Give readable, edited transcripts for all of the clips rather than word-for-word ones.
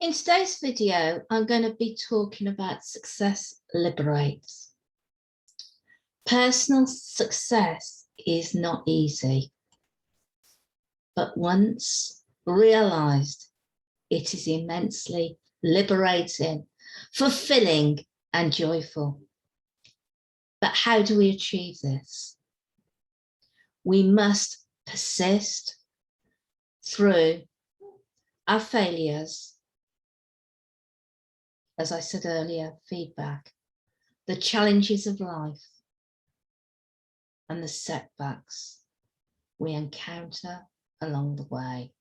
In today's video, I'm going to be talking about success liberates. Personal success is not easy, but once realized, it is immensely liberating, fulfilling, and joyful. But how do we achieve this? We must persist through our failures. As I said earlier, feedback, the challenges of life, and the setbacks we encounter along the way.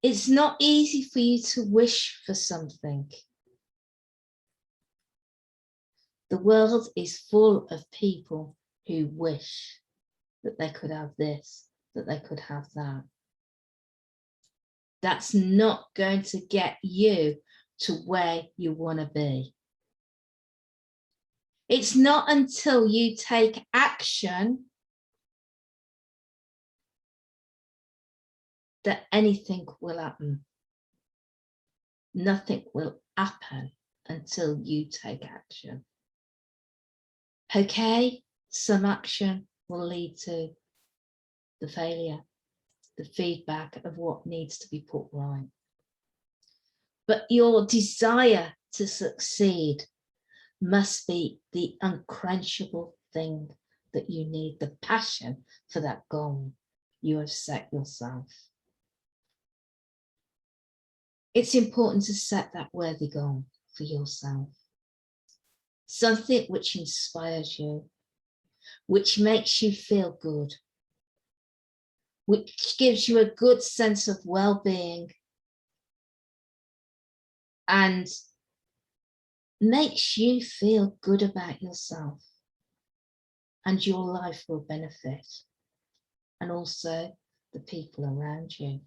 It's not easy for you to wish for something. The world is full of people who wish that they could have this, that they could have that. That's not going to get you to where you want to be. It's not until you take action that anything will happen. Nothing will happen until you take action. Okay, some action will lead to the failure, the feedback of what needs to be put right. But your desire to succeed must be the unquenchable thing that you need, the passion for that goal you have set yourself. It's important to set that worthy goal for yourself. Something which inspires you, which makes you feel good, which gives you a good sense of well-being and makes you feel good about yourself, and your life will benefit, and also the people around you.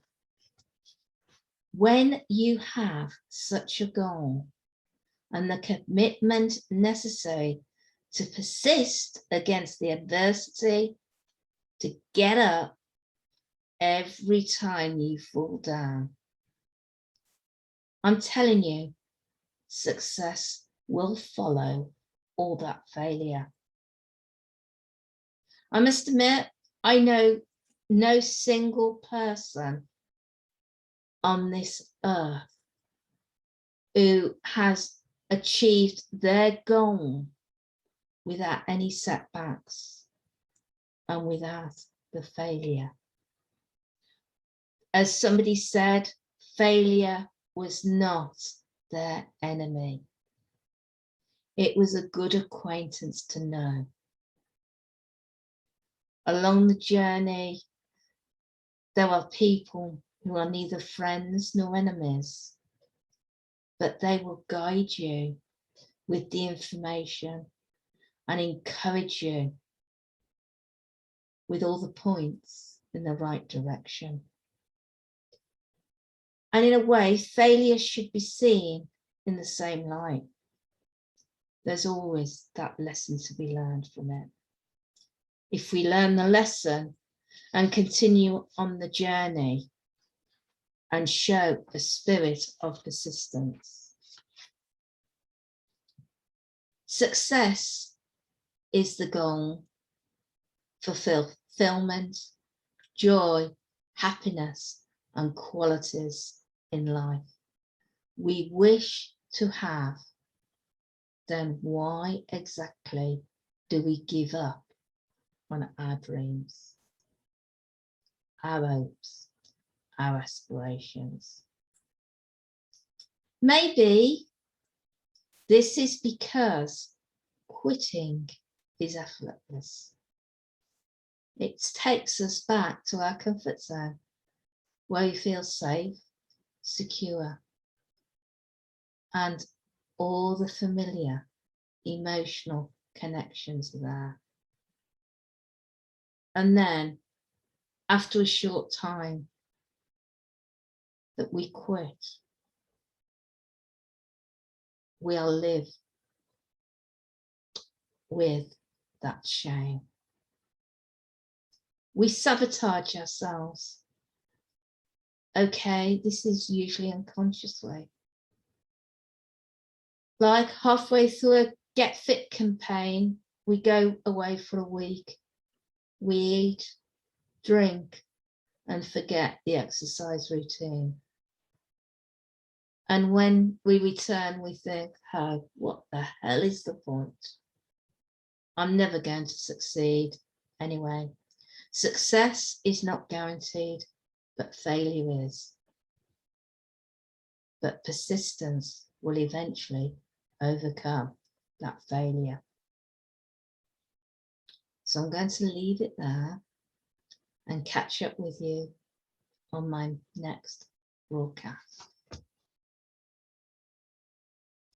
When you have such a goal and the commitment necessary to persist against the adversity, to get up every time you fall down, I'm telling you, success will follow all that failure. I must admit, I know no single person on this earth who has achieved their goal without any setbacks and without the failure. As somebody said, failure was not their enemy. It was a good acquaintance to know. Along the journey, there are people who are neither friends nor enemies, but they will guide you with the information and encourage you with all the points in the right direction. And in a way, failure should be seen in the same light. There's always that lesson to be learned from it. If we learn the lesson and continue on the journey and show a spirit of persistence. Success is the goal, fulfillment, joy, happiness, and qualities in life we wish to have. Then why exactly do we give up on our dreams, our hopes, our aspirations? Maybe this is because quitting is effortless. It takes us back to our comfort zone, where we feel safe, secure, and all the familiar emotional connections are there. And then, after a short time that we quit, we'll live with that shame. We sabotage ourselves okay, this is usually unconsciously. Like halfway through a Get Fit campaign, we go away for a week. We eat, drink, and forget the exercise routine. And when we return, we think, oh, what the hell is the point? I'm never going to succeed anyway. Success is not guaranteed, but failure is. But persistence will eventually overcome that failure. So I'm going to leave it there and catch up with you on my next broadcast.